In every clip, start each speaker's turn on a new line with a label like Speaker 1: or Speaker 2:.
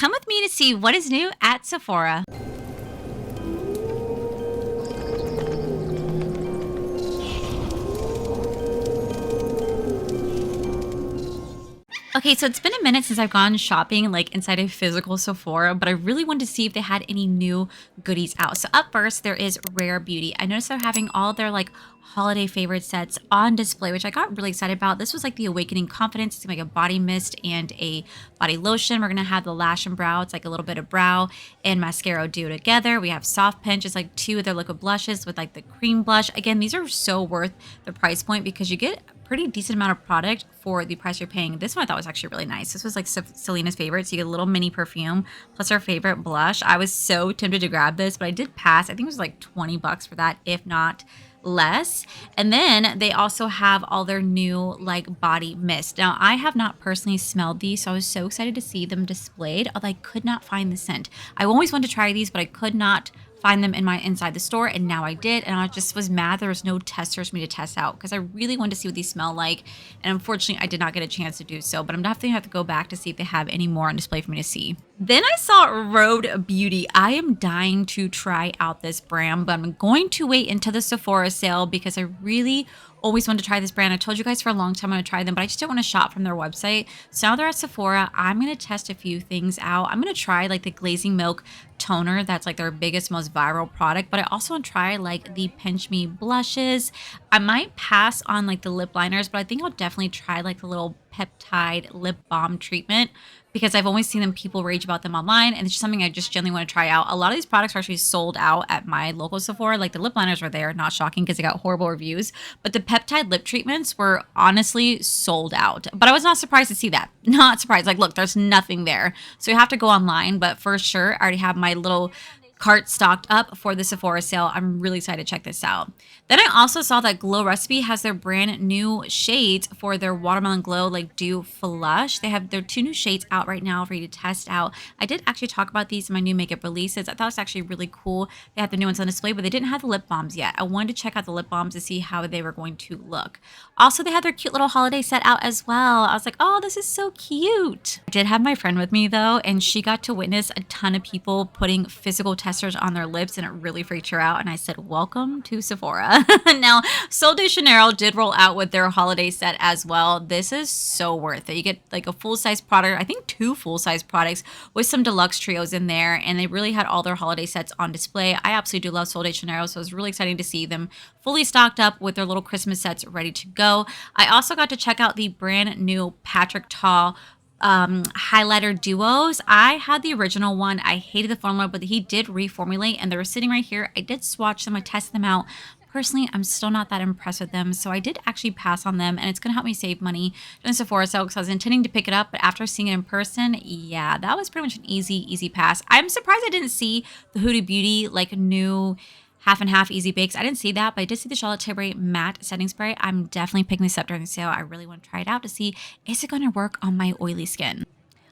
Speaker 1: come with me to see what is new at Sephora. Okay, so it's been a minute since I've gone shopping like inside a physical Sephora, but I really wanted to see if they had any new goodies out. So up first, there is Rare Beauty. I noticed they're having all their like holiday favorite sets on display, which I got really excited about. This was like the Awakening Confidence. It's like a body mist and a body lotion. We're gonna have the lash and brow. It's like a little bit of brow and mascara duo together. We have Soft Pinch. It's like two of their liquid blushes with like the cream blush. Again, these are so worth the price point because you get pretty decent amount of product for the price you're paying. This one I thought was actually really nice. This was like Selena's favorite. So you get a little mini perfume plus her favorite blush. I was so tempted to grab this, but I did pass. I think it was like 20 bucks for that, if not less. And then they also have all their new like body mist. Now I have not personally smelled these, so I was so excited to see them displayed, although I could not find the scent. I always wanted to try these, but I could not find them in my inside the store, and now I did, and I just was mad there was no testers for me to test out because I really wanted to see what these smell like, and unfortunately I did not get a chance to do so, but I'm definitely gonna have to go back to see if they have any more on display for me to see. Then I saw Rhode Beauty. I am dying to try out this brand, but I'm going to wait until the Sephora sale because I really always wanted to try this brand. I told you guys for a long time I'm going to try them, but I just didn't want to shop from their website. So now they're at Sephora. I'm going to test a few things out. I'm going to try like the Glazing Milk toner. That's like their biggest, most viral product. But I also want to try like the Pinch Me blushes. I might pass on like the lip liners, but I think I'll definitely try like the little peptide lip balm treatment because I've always seen them people rage about them online, and it's just something I just genuinely want to try out. A lot of these products are actually sold out at my local Sephora. Like the lip liners were there, not shocking because they got horrible reviews, but the peptide lip treatments were honestly sold out. But I was not surprised to see that. Not surprised. Like, look, there's nothing there. So you have to go online, but for sure, I already have my little cart stocked up for the Sephora sale. I'm really excited to check this out. Then I also saw that Glow Recipe has their brand new shades for their Watermelon Glow like Dew Flush. They have their 2 new shades out right now for you to test out. I did actually talk about these in my new makeup releases. I thought it was actually really cool. They had the new ones on display, but they didn't have the lip balms yet. I wanted to check out the lip balms to see how they were going to look. Also, they had their cute little holiday set out as well. I was like, oh, this is so cute. I did have my friend with me though, and she got to witness a ton of people putting physical testers on their lips, and it really freaked her out. And I said, welcome to Sephora. Now, Sol de Janeiro did roll out with their holiday set as well. This is so worth it. You get like a full-size product, I think 2 full-size products with some deluxe trios in there, and they really had all their holiday sets on display. I absolutely do love Sol de Janeiro, so it was really exciting to see them fully stocked up with their little Christmas sets ready to go. I also got to check out the brand new Patrick Ta highlighter duos. I had the original one. I hated the formula, but he did reformulate, and they were sitting right here. I did swatch them. I tested them out. Personally, I'm still not that impressed with them, so I did actually pass on them, and it's going to help me save money during Sephora sale because I was intending to pick it up, but after seeing it in person, yeah, that was pretty much an easy pass. I'm surprised I didn't see the Huda Beauty like new half and half easy bakes. I didn't see that, but I did see the Charlotte Tilbury matte setting spray. I'm definitely picking this up during the sale. I really want to try it out to see, is it going to work on my oily skin?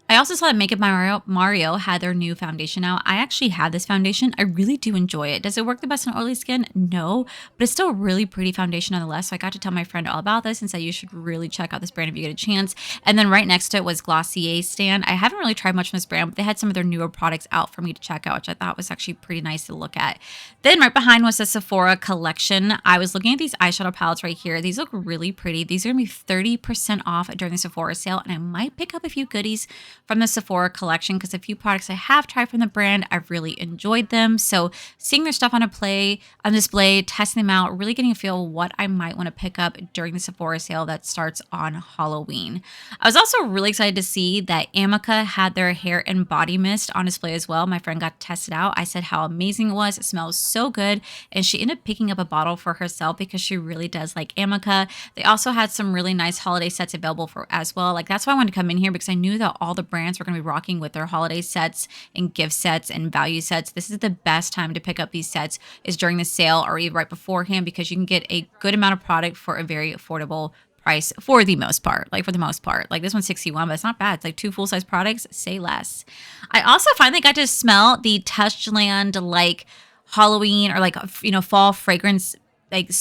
Speaker 1: I also saw that Makeup Mario had their new foundation out. I actually had this foundation. I really do enjoy it. Does it work the best on oily skin? No, but it's still a really pretty foundation nonetheless. So I got to tell my friend all about this and said you should really check out this brand if you get a chance. And then right next to it was Glossier Stand. I haven't really tried much from this brand, but they had some of their newer products out for me to check out, which I thought was actually pretty nice to look at. Then right behind was the Sephora collection. I was looking at these eyeshadow palettes right here. These look really pretty. These are going to be 30% off during the Sephora sale, and I might pick up a few goodies from the Sephora collection because a few products I have tried from the brand, I've really enjoyed them. So seeing their stuff on display, testing them out, really getting a feel of what I might want to pick up during the Sephora sale that starts on Halloween. I was also really excited to see that Amica had their hair and body mist on display as well. My friend got to test it out. I said how amazing it was. It smells so good. And she ended up picking up a bottle for herself because she really does like Amica. They also had some really nice holiday sets available for as well. Like that's why I wanted to come in here because I knew that all the brands were going to be rocking with their holiday sets and gift sets and value sets. This is the best time to pick up these sets is during the sale or even right beforehand because you can get a good amount of product for a very affordable price for the most part. Like this one's 61, but it's not bad. It's like 2 full-size products, say less. I also finally got to smell the Touchland like Halloween or like, fall fragrance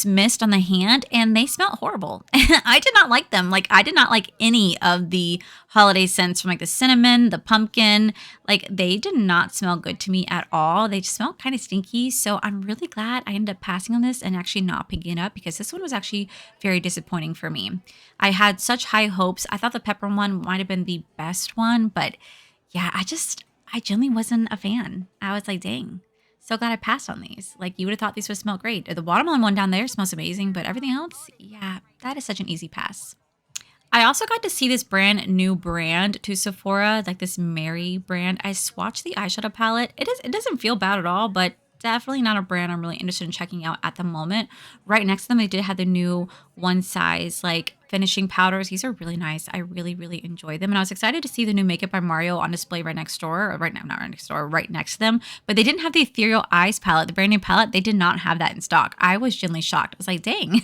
Speaker 1: mist on the hand, and they smelled horrible. I did not like them. Like, I did not like any of the holiday scents from like the cinnamon, the pumpkin. Like, they did not smell good to me at all. They just smelled kind of stinky. So I'm really glad I ended up passing on this and actually not picking it up, because this one was actually very disappointing for me. I had such high hopes. I thought the pepper one might have been the best one, but yeah, I genuinely wasn't a fan. I was like, dang. So glad I passed on these. Like, you would have thought these would smell great. The watermelon one down there smells amazing, but everything else, yeah, that is such an easy pass. I also got to see this brand new brand to Sephora, like this Mary brand. I swatched the eyeshadow palette. It doesn't feel bad at all, but definitely not a brand I'm really interested in checking out at the moment. Right next to them, they did have the new OneSize like finishing powders. These are really nice. I really, really enjoy them. And I was excited to see the new Makeup by Mario on display right next door, or right now, not right next door, right next to them. But they didn't have the Ethereal Eyes palette, the brand new palette. They did not have that in stock. I was genuinely shocked. I was like, dang,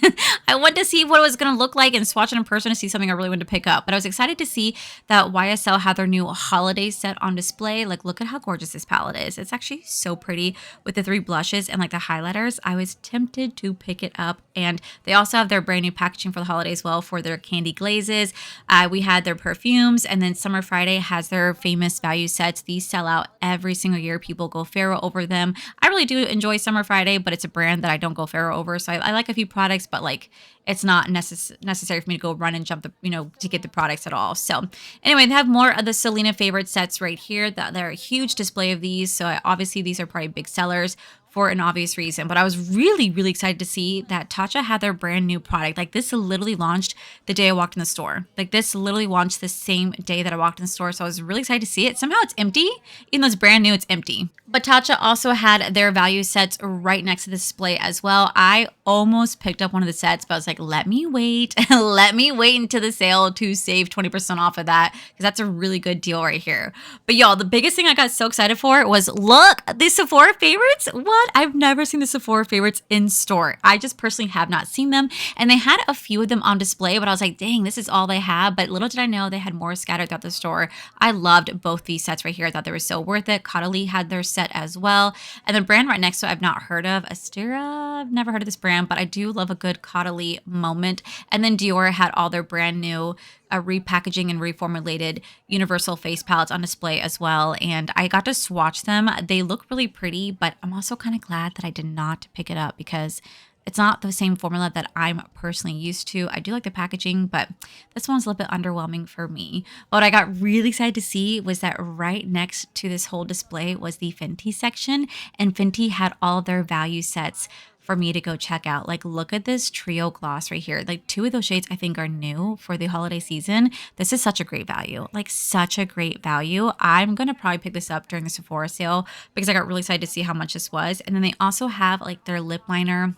Speaker 1: I wanted to see what it was going to look like and swatch it in person to see something I really wanted to pick up. But I was excited to see that YSL had their new holiday set on display. Like, look at how gorgeous this palette is. It's actually so pretty with the 3 blushes and like the highlighters. I was tempted to pick it up. And they also have their brand new packaging for the holidays, well, for their candy glazes. We had their perfumes, and then Summer Friday has their famous value sets. These sell out every single year. People go feral over them. I really do enjoy Summer Friday, but it's a brand that I don't go feral over. So I like a few products, but like, it's not necessary for me to go run and jump to get the products at all. So anyway, they have more of the Selena favorite sets right here. They're a huge display of these. So obviously these are probably big sellers for an obvious reason. But I was really, really excited to see that Tatcha had their brand new product. Like, this literally launched the day I walked in the store. Like, this literally launched the same day that I walked in the store. So I was really excited to see it. Somehow it's empty. Even though it's brand new, it's empty. But Tatcha also had their value sets right next to the display as well. I almost picked up one of the sets, but I was like, let me wait. Let me wait until the sale to save 20% off of that, because that's a really good deal right here. But y'all, the biggest thing I got so excited for was, look, the Sephora favorites. What? I've never seen the Sephora favorites in store. I just personally have not seen them. And they had a few of them on display, but I was like, dang, this is all they have. But little did I know they had more scattered throughout the store. I loved both these sets right here. I thought they were so worth it. Caudalie had their set as well. And the brand right next to it, I've not heard of. Astera, I've never heard of this brand, but I do love a good Caudalie moment. And then Dior had all their brand new repackaging and reformulated universal face palettes on display as well. And I got to swatch them. They look really pretty, but I'm also kind of glad that I did not pick it up, because it's not the same formula that I'm personally used to. I do like the packaging, but this one's a little bit underwhelming for me. What I got really excited to see was that right next to this whole display was the Fenty section, and Fenty had all their value sets for me to go check out. Like, look at this trio gloss right here. Like, 2 of those shades I think are new for the holiday season. This is such a great value, like such a great value. I'm going to probably pick this up during the Sephora sale, because I got really excited to see how much this was. And then they also have like their lip liner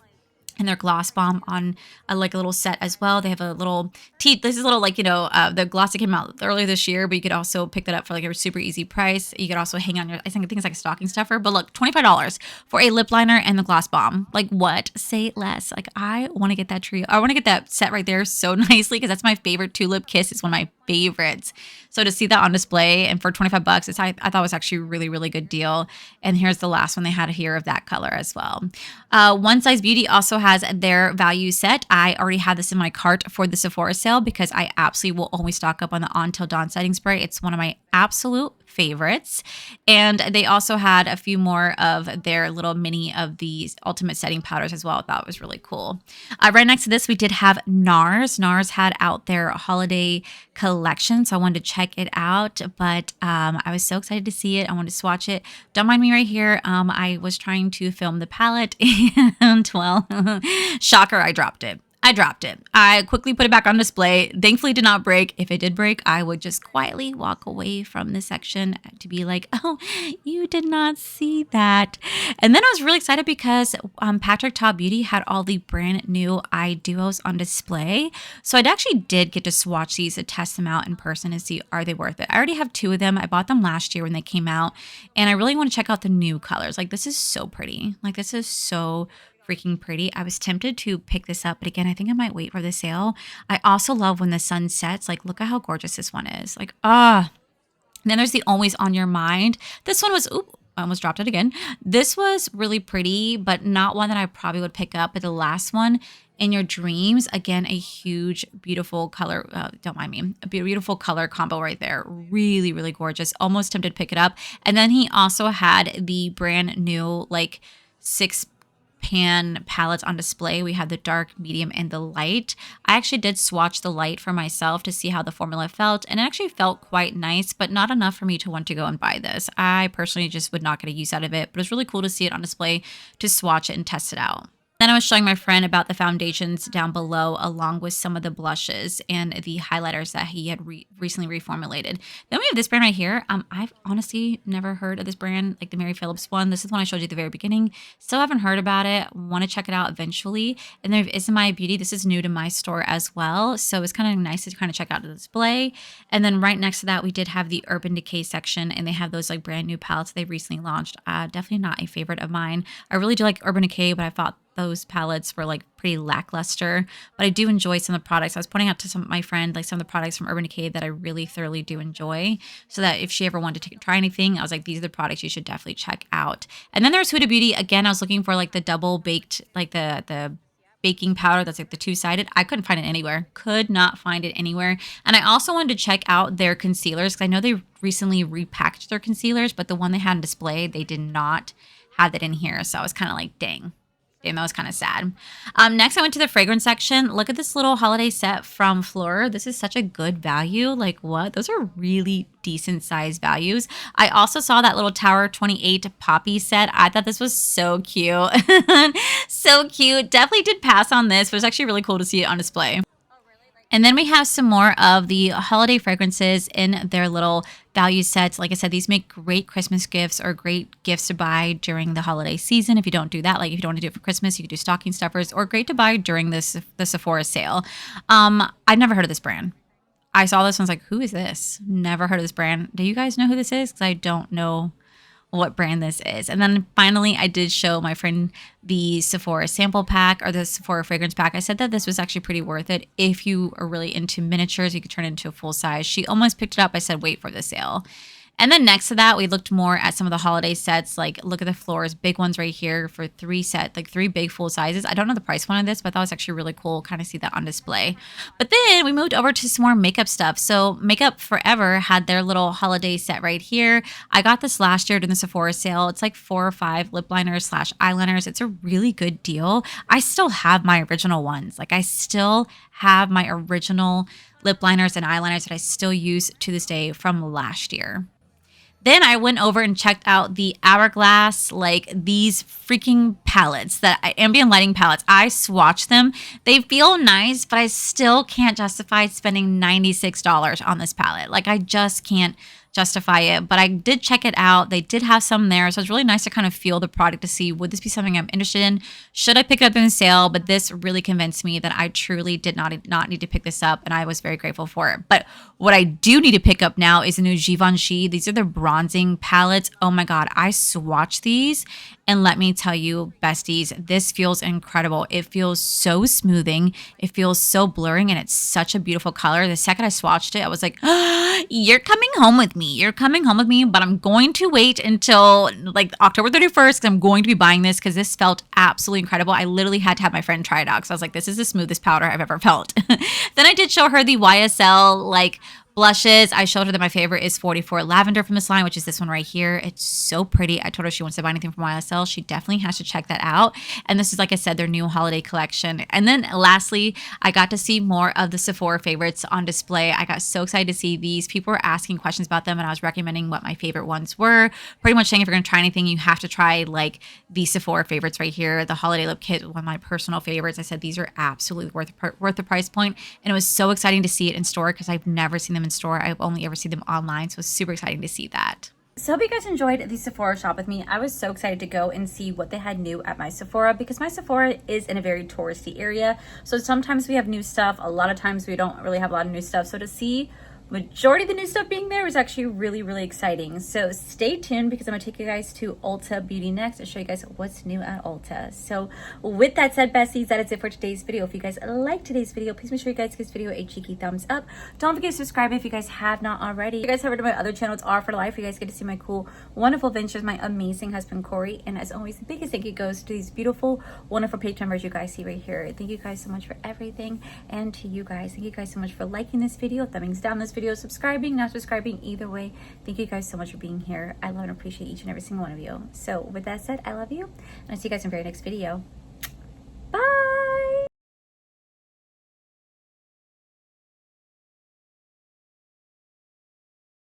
Speaker 1: and their gloss bomb on like a little set as well. They have a little this is a little like, the gloss that came out earlier this year, but you could also pick that up for like a super easy price. You could also hang on I think it's like a stocking stuffer, but look, $25 for a lip liner and the gloss bomb. Like, what? Say less. Like, I want to get that trio. I want to get that set right there so nicely, because that's my favorite Tulip Kiss. It's one of my favorites. So to see that on display and for $25, I thought was actually a really, really good deal. And here's the last one they had here of that color as well. OneSize Beauty also has their value set. I already had this in my cart for the Sephora sale, because I absolutely will always stock up on the On Till Dawn setting spray. It's one of my absolute favorites. And they also had a few more of their little mini of these ultimate setting powders as well. I thought it was really cool. Right next to this, we did have NARS. NARS had out their holiday collection, so I wanted to check it out. But I was so excited to see it. I wanted to swatch it. Don't mind me right here. I was trying to film the palette, and well, shocker, I dropped it. I quickly put it back on display. Thankfully, it did not break. If it did break, I would just quietly walk away from the section to be like, oh, you did not see that. And then I was really excited because Patrick Ta Beauty had all the brand new eye duos on display. So I actually did get to swatch these to test them out in person and see, are they worth it? I already have 2 of them. I bought them last year when they came out, and I really want to check out the new colors. Like, this is so pretty. Like, this is so freaking pretty. I was tempted to pick this up, but again, I think I might wait for the sale. I also love when the sun sets. Like, look at how gorgeous this one is. Like, and then there's the Always On Your Mind. This one was, I almost dropped it again. This was really pretty, but not one that I probably would pick up. But the last one, In Your Dreams, again, a huge, beautiful color, don't mind me, a beautiful color combo right there. Really, really gorgeous. Almost tempted to pick it up. And then he also had the brand new, like, 6-pan palettes on display. We had the dark, medium, and the light. I actually did swatch the light for myself to see how the formula felt, and it actually felt quite nice, but not enough for me to want to go and buy this. I personally just would not get a use out of it, but it was really cool to see it on display, to swatch it and test it out. Then I was showing my friend about the foundations down below, along with some of the blushes and the highlighters that he had recently reformulated. Then we have this brand right here. I've honestly never heard of this brand, like the Mary Phillips one. This is one I showed you at the very beginning. Still haven't heard about it. Want to check it out eventually. And then Is My Beauty. This is new to my store as well, so it's kind of nice to kind of check out the display. And then right next to that, we did have the Urban Decay section, and they have those like brand new palettes they recently launched. Definitely not a favorite of mine. I really do like Urban Decay, but I thought those palettes were like pretty lackluster, but I do enjoy some of the products. I was pointing out to my friend like some of the products from Urban Decay that I really thoroughly do enjoy, so that if she ever wanted to try anything, I was like, these are the products you should definitely check out. And then there's Huda Beauty. Again, I was looking for like the double baked, like the baking powder that's like the two-sided. I couldn't find it anywhere. Could not find it anywhere. And I also wanted to check out their concealers, because I know they recently repackaged their concealers, but the one they had on display, they did not have that in here. So I was kind of like, dang. Damn, that was kind of sad. Next, I went to the fragrance section. Look at this little holiday set from Fleur. This is such a good value. Like, what? Those are really decent size values. I also saw that little Tower 28 Poppy set. I thought this was so cute. So cute. Definitely did pass on this, but it's actually really cool to see it on display. And then we have some more of the holiday fragrances in their little value sets. Like I said, these make great Christmas gifts or great gifts to buy during the holiday season. If you don't do that, like if you don't want to do it for Christmas, you could do stocking stuffers, or great to buy during the Sephora sale. I've never heard of this brand. I saw this and was like, who is this? Never heard of this brand. Do you guys know who this is? Because I don't know what brand this is. And then finally, I did show my friend the Sephora sample pack, or the Sephora fragrance pack. I said that this was actually pretty worth it. If you are really into miniatures, you could turn it into a full size. She almost picked it up. I said, wait for the sale. And then next to that, we looked more at some of the holiday sets. Like, look at the Floors, big ones right here for three big full sizes. I don't know the price point of this, but I thought it was actually really cool. Kind of see that on display. But then we moved over to some more makeup stuff. So Makeup Forever had their little holiday set right here. I got this last year during the Sephora sale. It's like 4 or 5 lip liners / eyeliners. It's a really good deal. I still have my original ones. Like, I still have my original lip liners and eyeliners that I still use to this day from last year. Then I went over and checked out the Hourglass, like these freaking palettes, ambient lighting palettes. I swatched them. They feel nice, but I still can't justify spending $96 on this palette. Like, I just can't justify it, but I did check it out. They did have some there, so it's really nice to kind of feel the product to see, would this be something I'm interested in? Should I pick it up in the sale? But this really convinced me that I truly did not need to pick this up, and I was very grateful for it. But what I do need to pick up now is the new Givenchy. These are the bronzing palettes. Oh my God, I swatched these, and let me tell you, besties, this feels incredible. It feels so smoothing. It feels so blurring, and it's such a beautiful color. The second I swatched it, I was like, oh, you're coming home with me. You're coming home with me, but I'm going to wait until like October 31st, because I'm going to be buying this, because this felt absolutely incredible. I literally had to have my friend try it out, because I was like, this is the smoothest powder I've ever felt. Then I did show her the YSL like blushes. I showed her that my favorite is 44 Lavender from this line, which is this one right here. It's so pretty. I told her if she wants to buy anything from YSL, she definitely has to check that out. And this is, like I said, their new holiday collection. And then lastly, I got to see more of the Sephora favorites on display. I got so excited to see these. People were asking questions about them, and I was recommending what my favorite ones were. Pretty much saying if you're going to try anything, you have to try like the Sephora favorites right here. The holiday lip kit, one of my personal favorites. I said these are absolutely worth the price point. And it was so exciting to see it in store, because I've never seen them in store. I've only ever seen them online, so it's super exciting to see that. So I hope you guys enjoyed the Sephora shop with me. I was so excited to go and see what they had new at my Sephora, because my Sephora is in a very touristy area. So sometimes we have new stuff. A lot of times we don't really have a lot of new stuff. So to see majority of the new stuff being there was actually really, really exciting. So stay tuned because I'm gonna take you guys to Ulta Beauty next and show you guys what's new at Ulta. So with that said, besties, that is it for today's video. If you guys liked today's video, please make sure you guys give this video a cheeky thumbs up. Don't forget to subscribe if you guys have not already. If you guys have heard of my other channel, it's Are for Life. You guys get to see my cool, wonderful ventures, my amazing husband Corey. And as always, the biggest thank you goes to these beautiful, wonderful page members you guys see right here. Thank you guys so much for everything. And to you guys, thank you guys so much for liking this video, thumbs down this video, subscribing, not subscribing, either way. Thank you guys so much for being here. I love and appreciate each and every single one of you. So with that said, I love you, and I'll see you guys in the very next video.